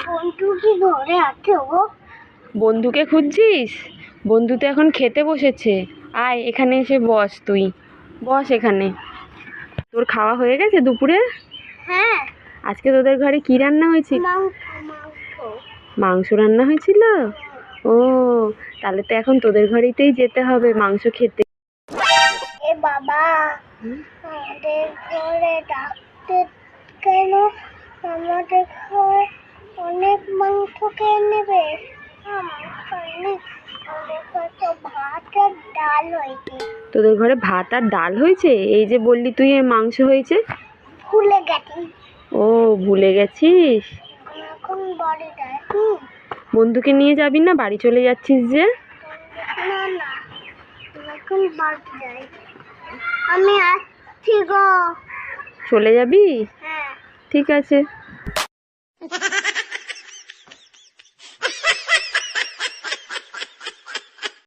বন্ধু কি ঘরে আছে গো? বন্ধুকে খুঁজছিস? বন্ধু তো এখন খেতে বসেছে। আয় এখানে এসে বস, তুই বস এখানে। তোর খাওয়া হয়ে গেছে দুপুরে? হ্যাঁ, আজকে তোদের ঘরে কি রান্না হয়েছে? মাংস। মাংস রান্না হয়েছিল। ও, তাহলে তো এখন তোদের ঘরেতেই যেতে হবে মাংস খেতে। এ বাবা, আমাদের ঘরে ডাকতে কেন? আমাদের ঘরে অনেক মাংস খেয়ে নেবে। আমাদের ঘরে তো ভাত আর ডাল হয়েছে। তোদের ঘরে ভাত আর ডাল হয়েছে? এই যে বললি তুই মাংস হয়েছে। ভুলে গেছি। ও, ভুলে গেছিস? এখন বাড়ি যাই। বন্ধুকে নিয়ে যাবি না? বাড়ি চলে যাচ্ছিস যে? না না, এখন বাড়ি যাই। আমি আসছি গো। চলে যাবি? হ্যাঁ। ঠিক আছে।